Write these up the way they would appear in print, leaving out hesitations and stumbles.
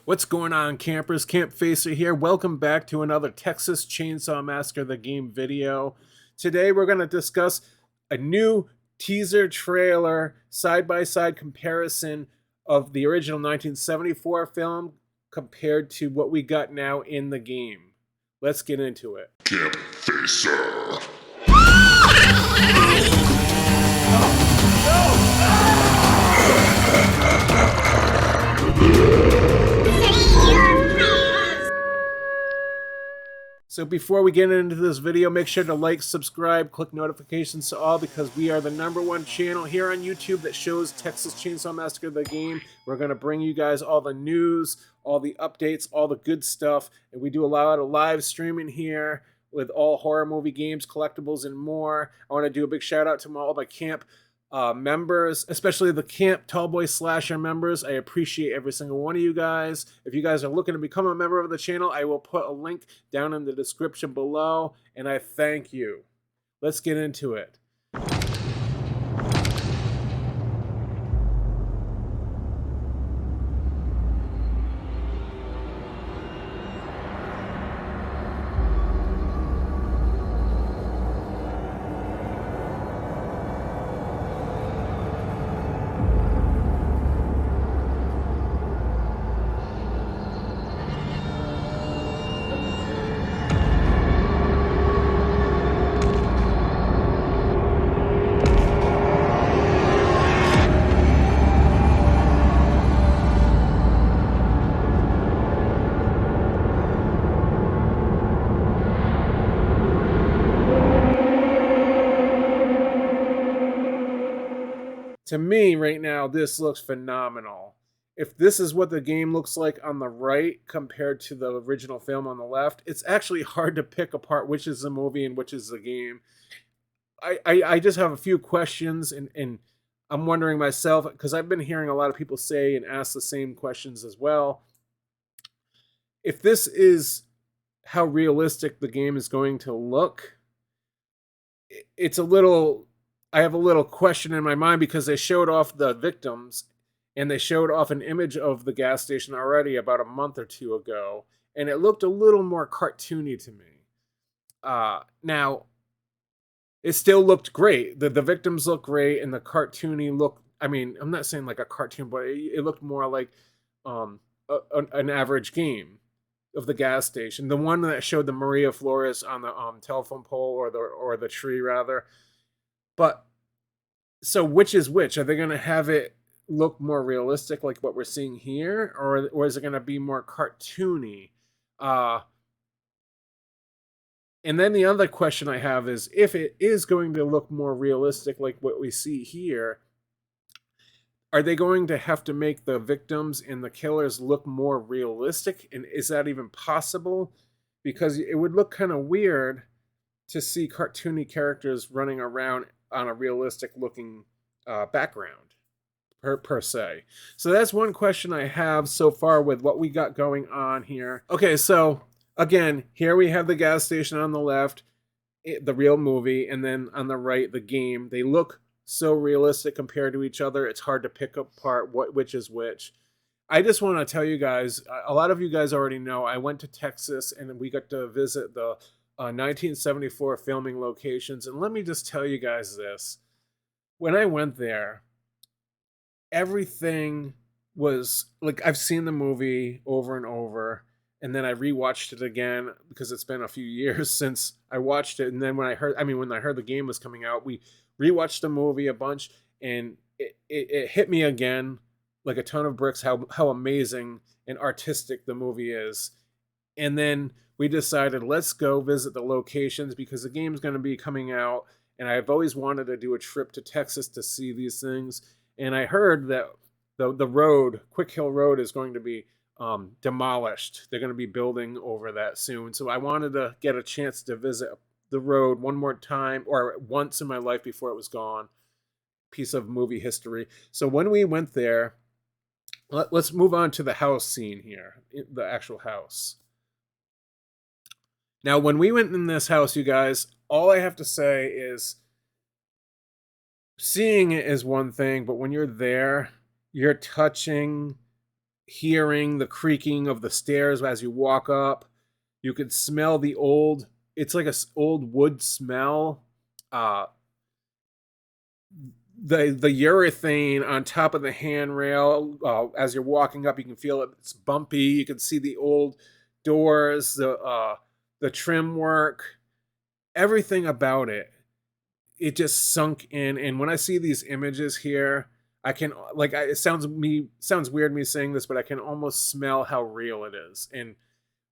What's going on, campers? Campfacer here. Welcome back to another Texas Chainsaw Massacre the Game video. Today we're going to discuss a new teaser trailer side-by-side comparison of the original 1974 film compared to what we got now in the game. Let's get into it. Campfacer. So before we get into this video, make sure to like, subscribe, click notifications to all, because we are the #1 channel here on YouTube that shows Texas Chainsaw Massacre the game. We're going to bring you guys all the news, all the updates, all the good stuff. And we do a lot of live streaming here with all horror movie games, collectibles, and more. I want to do a big shout out to all my camp members, especially the Camp Tallboy Slasher members. I appreciate every single one of you guys. If you guys are looking to become a member of the channel, I will put a link down in the description below, and I thank you. Let's get into it. To me, right now, this looks phenomenal. If this is what the game looks like on the right compared to the original film on the left, it's actually hard to pick apart which is the movie and which is the game. I just have a few questions, and I'm wondering myself, because I've been hearing a lot of people say and ask the same questions as well. If this is how realistic the game is going to look, it's a little... I have a little question in my mind, because they showed off the victims and they showed off an image of the gas station already about a month or two ago, and it looked a little more cartoony to me. Now, it still looked great. The victims look great, and the cartoony look, I mean, I'm not saying like a cartoon, but it looked more like an average game of the gas station. The one that showed the Maria Flores on the telephone pole, or the tree rather. But so which is which? Are they going to have it look more realistic like what we're seeing here, or is it going to be more cartoony? And then the other question I have is, if it is going to look more realistic like what we see here, are they going to have to make the victims and the killers look more realistic? And is that even possible? Because it would look kind of weird to see cartoony characters running around on a realistic looking background per se. So that's one question I have so far with what we got going on here. Okay, so again, here we have the gas station on the left, the real movie, and then on the right, the game. They look so realistic compared to each other, it's hard to pick apart which is which. I just want to tell you guys, a lot of you guys already know, I went to Texas and we got to visit the 1974 filming locations. And let me just tell you guys this. When I went there, everything was like, I've seen the movie over and over, and then I rewatched it again because it's been a few years since I watched it. And then when I heard the game was coming out, we rewatched the movie a bunch, and it hit me again like a ton of bricks how amazing and artistic the movie is. And then we decided, let's go visit the locations, because the game's going to be coming out, and I've always wanted to do a trip to Texas to see these things. And I heard that the road, Quick Hill Road, is going to be demolished. They're going to be building over that soon. So I wanted to get a chance to visit the road one more time, or once in my life before it was gone. Piece of movie history. So when we went there, let's move on to the house scene here, the actual house. Now, when we went in this house, you guys, all I have to say is, seeing it is one thing, but when you're there, you're touching, hearing the creaking of the stairs as you walk up. You could smell the old, it's like a old wood smell. Uh, the urethane on top of the handrail, as you're walking up, you can feel it's bumpy. You can see the old doors, the trim work, everything about it. It just sunk in. And when I see these images here, I can, like, it sounds weird me saying this, but I can almost smell how real it is. And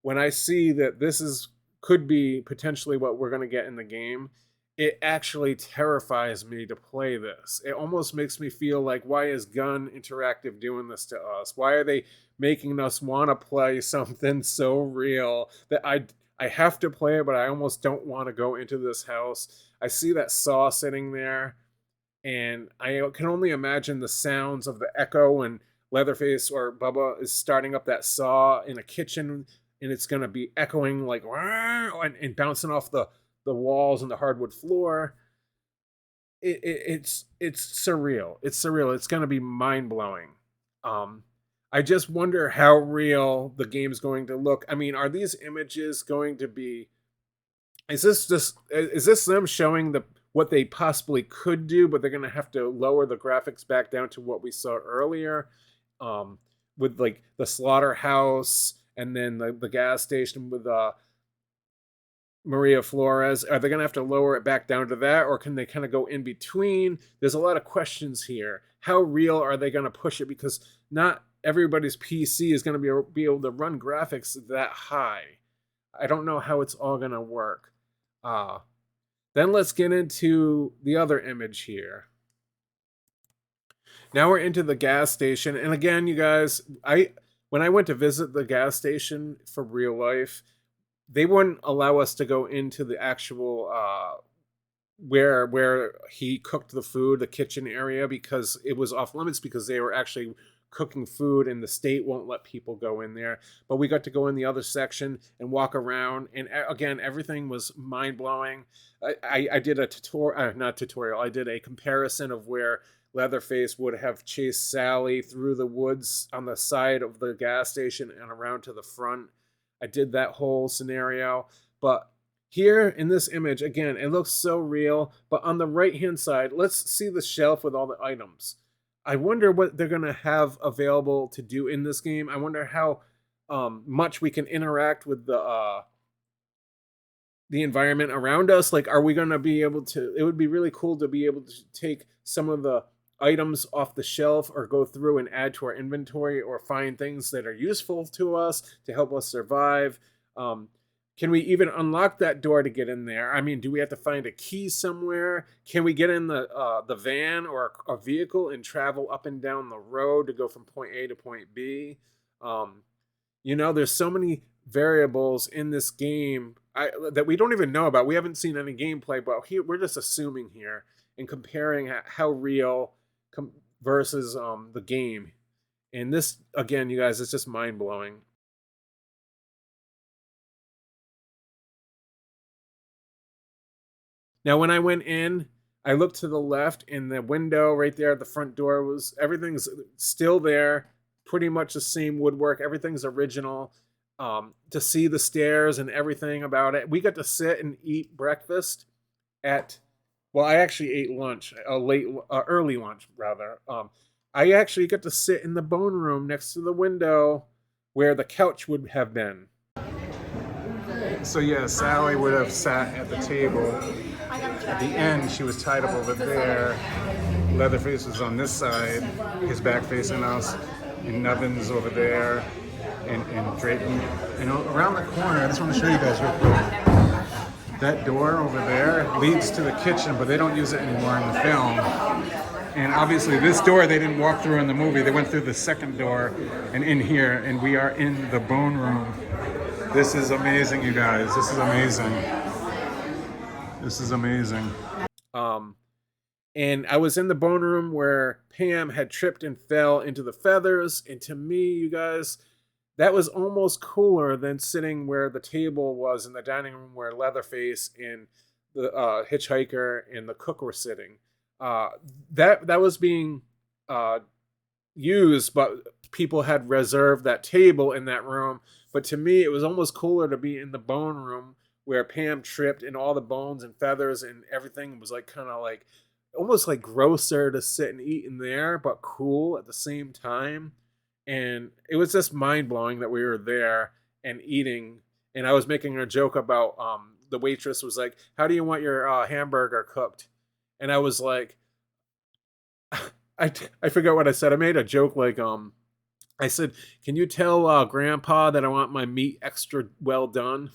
when I see that this is could be potentially what we're going to get in the game, it actually terrifies me to play this. It almost makes me feel like, why is Gun Interactive doing this to us? Why are they making us want to play something so real that I have to play it, but I almost don't want to go into this house. I see that saw sitting there, and I can only imagine the sounds of the echo when Leatherface or Bubba is starting up that saw in a kitchen, and it's going to be echoing like and bouncing off the walls and the hardwood floor. It's surreal. It's surreal. It's going to be mind blowing. I just wonder how real the game's going to look. I mean, are these images going to be? Is this them showing what they possibly could do, but they're going to have to lower the graphics back down to what we saw earlier, with like the slaughterhouse and then the gas station with Maria Flores. Are they going to have to lower it back down to that, or can they kind of go in between? There's a lot of questions here. How real are they going to push it? Because not everybody's PC is going to be able to run graphics that high. I don't know how it's all going to work. Then let's get into the other image here. Now we're into the gas station. And again, you guys, when I went to visit the gas station for real life, they wouldn't allow us to go into the actual where he cooked the food, the kitchen area, because it was off limits, because they were actually cooking food and the state won't let people go in there. But we got to go in the other section and walk around, and again, everything was mind-blowing. I did a tutorial, I did a comparison of where Leatherface would have chased Sally through the woods on the side of the gas station and around to the front. I did that whole scenario. But here in this image, again, it looks so real. But on the right-hand side, let's see the shelf with all the items. I wonder what they're going to have available to do in this game. I wonder how much we can interact with the environment around us. Like, are we going to be able to... It would be really cool to be able to take some of the items off the shelf or go through and add to our inventory or find things that are useful to us to help us survive. Can we even unlock that door to get in there? I mean, do we have to find a key somewhere? Can we get in the van or a vehicle and travel up and down the road to go from point A to point B? There's so many variables in this game that we don't even know about. We haven't seen any gameplay, but we're just assuming here and comparing how real versus the game. And this, again, you guys, it's just mind-blowing. Now, when I went in, I looked to the left, and the window right there at the front door everything's still there, pretty much the same woodwork. Everything's original. To see the stairs and everything about it, we got to sit and eat breakfast I actually ate lunch, early lunch rather. I actually got to sit in the bone room next to the window where the couch would have been. So yeah, Sally would have sat at the table. At the end, she was tied up over there. Leatherface was on this side, his back facing us, and Nubbin's over there, and Drayton. And around the corner, I just want to show you guys real quick. That door over there leads to the kitchen, but they don't use it anymore in the film. And obviously this door they didn't walk through in the movie. They went through the second door and in here, and we are in the bone room. This is amazing, you guys. This is amazing. This is amazing. And I was in the bone room where Pam had tripped and fell into the feathers. And to me, you guys, that was almost cooler than sitting where the table was in the dining room where Leatherface and the hitchhiker and the cook were sitting. That was being used, but people had reserved that table in that room. But to me, it was almost cooler to be in the bone room where Pam tripped and all the bones and feathers and everything was like kind of like almost like grosser to sit and eat in there, but cool at the same time. And it was just mind blowing that we were there and eating. And I was making a joke about the waitress was like, "How do you want your hamburger cooked?" And I was like, I forgot what I said. I made a joke like I said, "Can you tell Grandpa that I want my meat extra well done?"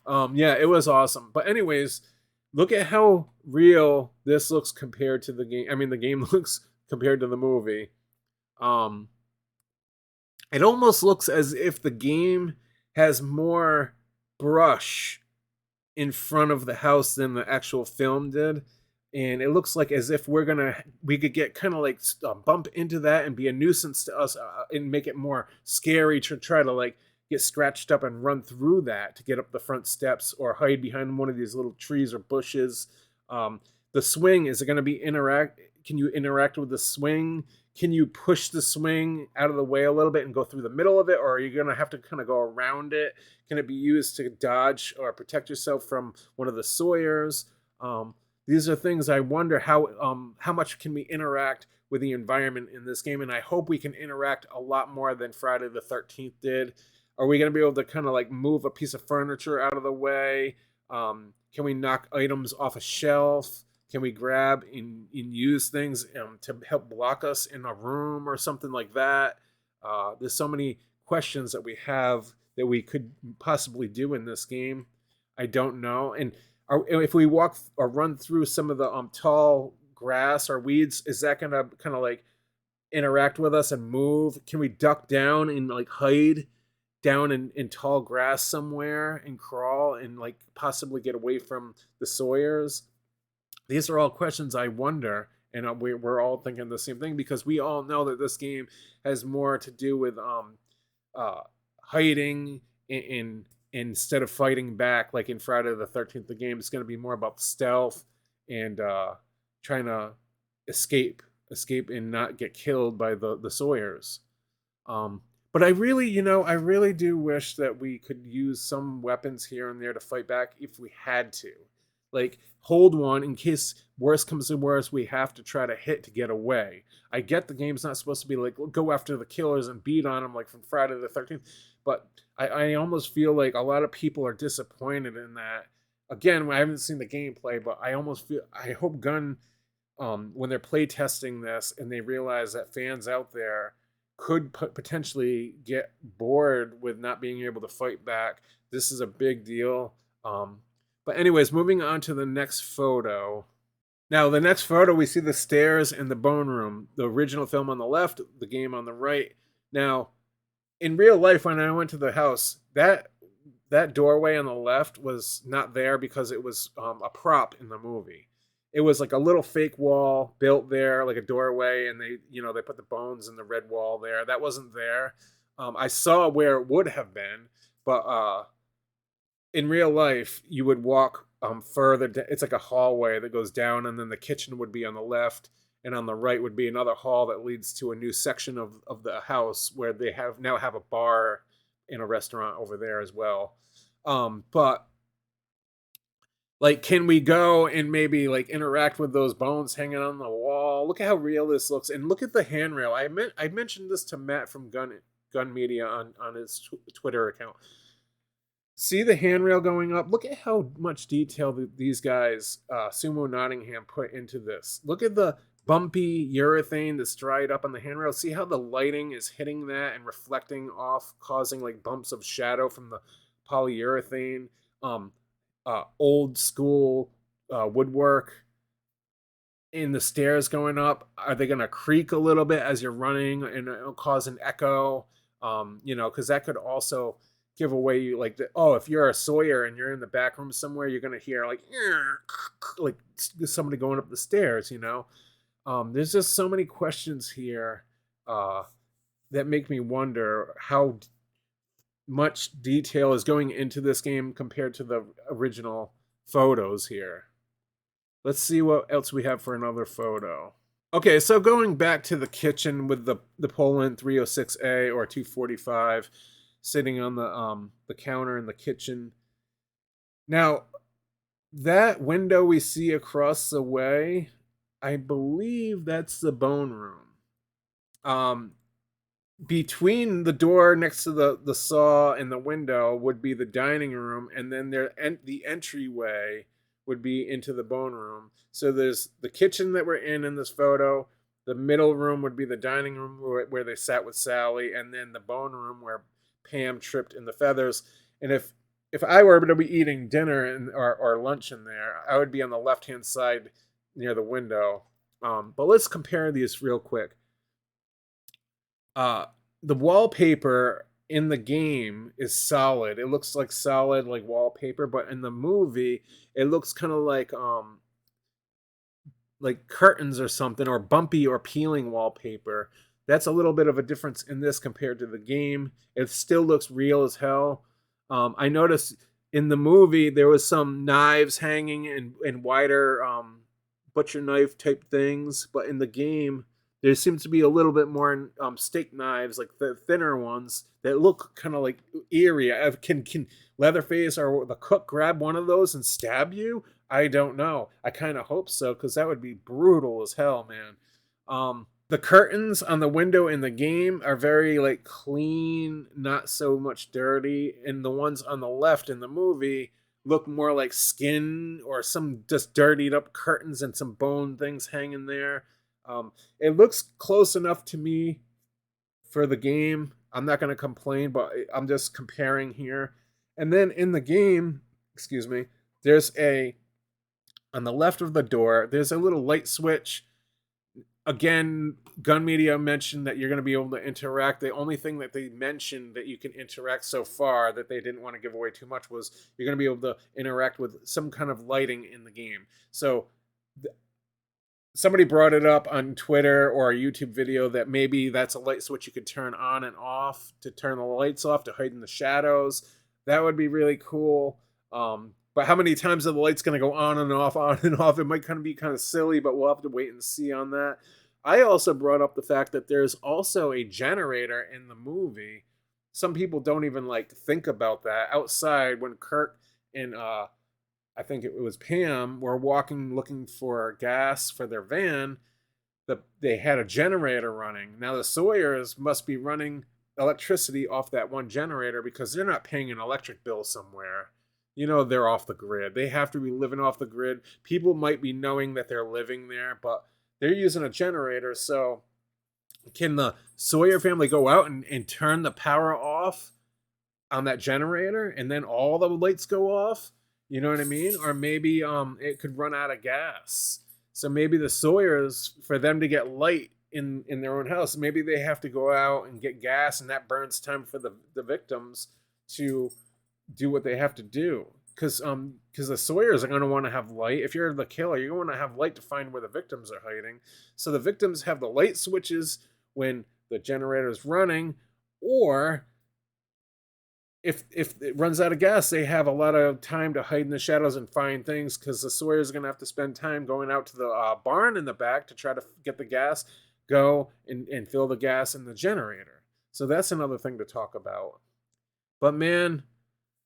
Yeah, it was awesome. But anyways, look at how real this looks compared to the game. I mean, the game looks compared to the movie. Um, it almost looks as if the game has more brush in front of the house than the actual film did. And it looks like as if we could get kind of like bump into that and be a nuisance to us and make it more scary to try to like get scratched up and run through that to get up the front steps or hide behind one of these little trees or bushes. um, the swing, is it going to be interact, can you interact with the swing? Can you push the swing out of the way a little bit and go through the middle of it, or are you going to have to kind of go around it? Can it be used to dodge or protect yourself from one of the sawyers? These are things I wonder how much can we interact with the environment in this game, and I hope we can interact a lot more than Friday the 13th did. Are we going to be able to kind of like move a piece of furniture out of the way? Can we knock items off a shelf? Can we grab and use things to help block us in a room or something like that? There's so many questions that we have that we could possibly do in this game. I don't know. And if we walk or run through some of the tall grass or weeds, is that going to kind of like interact with us and move? Can we duck down and like hide down in tall grass somewhere and crawl and like possibly get away from the sawyers? These are all questions I wonder, and we're all thinking the same thing because we all know that this game has more to do with uh, hiding instead of fighting back like in Friday the 13th. The game is going to be more about stealth and trying to escape and not get killed by the sawyers. But I really do wish that we could use some weapons here and there to fight back if we had to. Like, hold one in case worse comes to worse, we have to try to hit to get away. I get the game's not supposed to be like, go after the killers and beat on them like from Friday the 13th, but I almost feel like a lot of people are disappointed in that. Again, I haven't seen the gameplay, but I hope Gun, when they're play testing this and they realize that fans out there could potentially get bored with not being able to fight back. This is a big deal. But anyways, moving on to the next photo. Now, the next photo, we see the stairs in the bone room. The original film on the left, the game on the right. Now, in real life, when I went to the house, that doorway on the left was not there because it was a prop in the movie. It was like a little fake wall built there, like a doorway, and they put the bones in the red wall there. That wasn't there. I saw where it would have been, but in real life, you would walk further. It's like a hallway that goes down, and then the kitchen would be on the left, and on the right would be another hall that leads to a new section of the house where they now have a bar and a restaurant over there as well. But like, can we go and maybe like interact with those bones hanging on the wall? Look at how real this looks, and look at the handrail. I mentioned this to Matt from Gun Media on his Twitter account. See the handrail going up? Look at how much detail these guys, Sumo Nottingham, put into this. Look at the bumpy urethane that's dried up on the handrail. See how the lighting is hitting that and reflecting off, causing like bumps of shadow from the polyurethane. Old school woodwork. In the stairs going up, are they going to creak a little bit as you're running and it'll cause an echo? Because that could also give away like if you're a sawyer and you're in the back room somewhere, you're gonna hear like somebody going up the stairs. There's just so many questions here that make me wonder how much detail is going into this game compared to the original photos here. Let's see what else we have for another photo. Okay, so going back to the kitchen with the Poland 306A or 245 sitting on the counter in the kitchen. Now, that window we see across the way, I believe that's the bone room. Um, Between the door next to the saw and the window would be the dining room, and then the entryway would be into the bone room. So there's the kitchen that we're in this photo. The middle room would be the dining room where they sat with Sally, and then the bone room where Pam tripped in the feathers. And if I were to be eating dinner or lunch in there, I would be on the left hand side near the window. But let's compare these real quick. uh the wallpaper in the game is solid. It looks like solid like wallpaper, but in the movie it looks kind of like curtains or something, or bumpy or peeling wallpaper. That's a little bit of a difference in this compared to the game. It still looks real as hell. I noticed in the movie there was some knives hanging in wider butcher knife type things, but in the game there seems to be a little bit more steak knives, like the thinner ones that look kind of like eerie. Can Leatherface or the cook grab one of those and stab you? I don't know. I kind of hope so, because that would be brutal as hell, man. The curtains on the window in the game are very like clean, not so much dirty, and the ones on the left in the movie look more like skin or some just dirtied up curtains and some bone things hanging there. It looks close enough to me for the game. I'm not going to complain, but I'm just comparing here. And then in the game, excuse me, there's a on the left of the door, there's a little light switch. Again, Gun Media mentioned that you're going to be able to interact. The only thing that they mentioned that you can interact so far that they didn't want to give away too much was you're going to be able to interact with some kind of lighting in the game. So somebody brought it up on Twitter or a YouTube video that maybe that's a light switch you could turn on and off to turn the lights off to hide in the shadows. That would be really cool. But how many times are the lights going to go on and off, on and off? It might kind of be kind of silly, but we'll have to wait and see on that. I also brought up the fact that there's also a generator in the movie. Some people don't even like think about that. Outside, when Kirk and I think it was Pam were walking looking for gas for their van, they had a generator running. Now the Sawyers must be running electricity off that one generator because they're not paying an electric bill somewhere. You know, they're off the grid. They have to be living off the grid. People might be knowing that they're living there, but they're using a generator. So can the Sawyer family go out and turn the power off on that generator and then all the lights go off? You know what I mean? Or maybe it could run out of gas. So maybe the Sawyers, for them to get light in their own house, maybe they have to go out and get gas, and that burns time for the victims to do what they have to do. Because the Sawyers are going to want to have light. If you're the killer, you're going to have light to find where the victims are hiding. So the victims have the light switches when the generator is running, or if it runs out of gas, they have a lot of time to hide in the shadows and find things, because the Sawyers are going to have to spend time going out to the barn in the back to try to get the gas, go and fill the gas in the generator. So that's another thing to talk about. But man,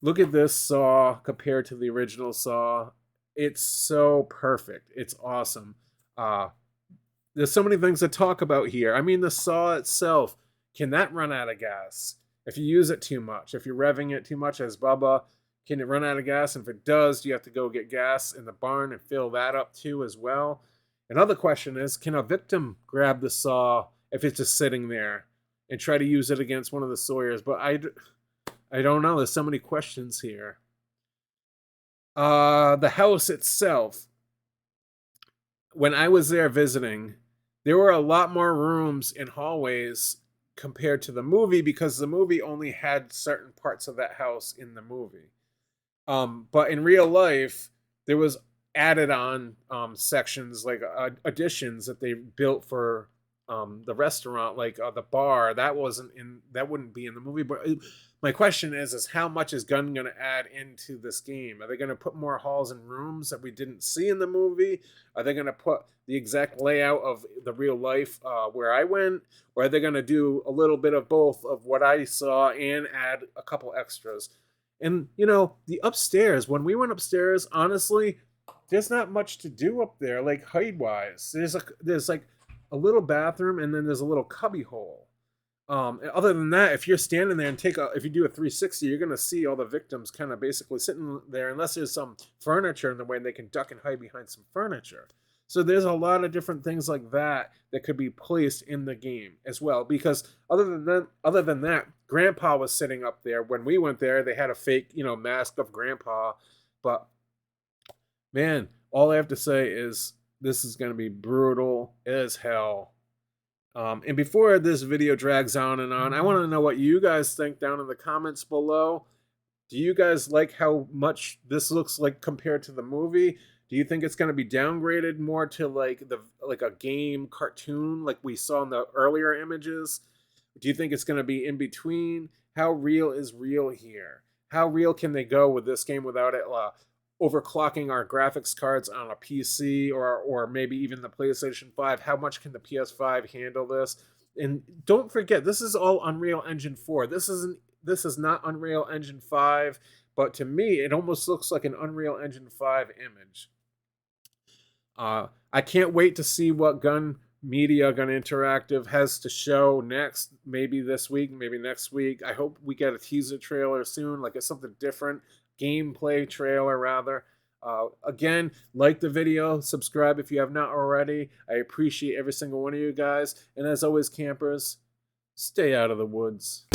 look at this Saw compared to the original Saw. It's so perfect. It's awesome. Uh, there's so many things to talk about here. I mean, the Saw itself, can that run out of gas? If you use it too much, if you're revving it too much as Bubba, can it run out of gas? And if it does, do you have to go get gas in the barn and fill that up too as well? Another question is, can a victim grab the saw if it's just sitting there and try to use it against one of the Sawyers? But I don't know. There's so many questions here. The house itself, when I was there visiting, there were a lot more rooms and hallways compared to the movie, because the movie only had certain parts of that house in the movie. But in real life, there was added on sections like additions that they built for the restaurant, like the bar, that wouldn't be in the movie. But my question is how much is Gunn going to add into this game? Are they going to put more halls and rooms that we didn't see in the movie? Are they going to put the exact layout of the real life where I went, or are they going to do a little bit of both of what I saw and add a couple extras? And the upstairs, when we went upstairs, honestly, there's not much to do up there, like height wise. There's like a little bathroom, and then there's a little cubby hole. Other than that, if you're standing there and if you do a 360, you're gonna see all the victims kind of basically sitting there, unless there's some furniture in the way and they can duck and hide behind some furniture. So there's a lot of different things like that that could be placed in the game as well. Because other than that, Grandpa was sitting up there when we went there. They had a fake, mask of Grandpa, but man, all I have to say is this is going to be brutal as hell. And before this video drags on and on, I want to know what you guys think down in the comments below. Do you guys like how much this looks like compared to the movie? Do you think it's going to be downgraded more to like a game cartoon like we saw in the earlier images? Do you think it's going to be in between? How real is real here? How real can they go with this game without it overclocking our graphics cards on a PC or maybe even the PlayStation 5? How much can the PS5 handle this? And don't forget, this is all Unreal Engine 4. This is not Unreal Engine 5, but to me, it almost looks like an Unreal Engine 5 image. I can't wait to see what Gun Interactive has to show next. Maybe this week, maybe next week. I hope we get a teaser trailer soon, like it's something different. Gameplay trailer, rather. Again, like the video, subscribe if you have not already. I appreciate every single one of you guys. And as always, campers, stay out of the woods.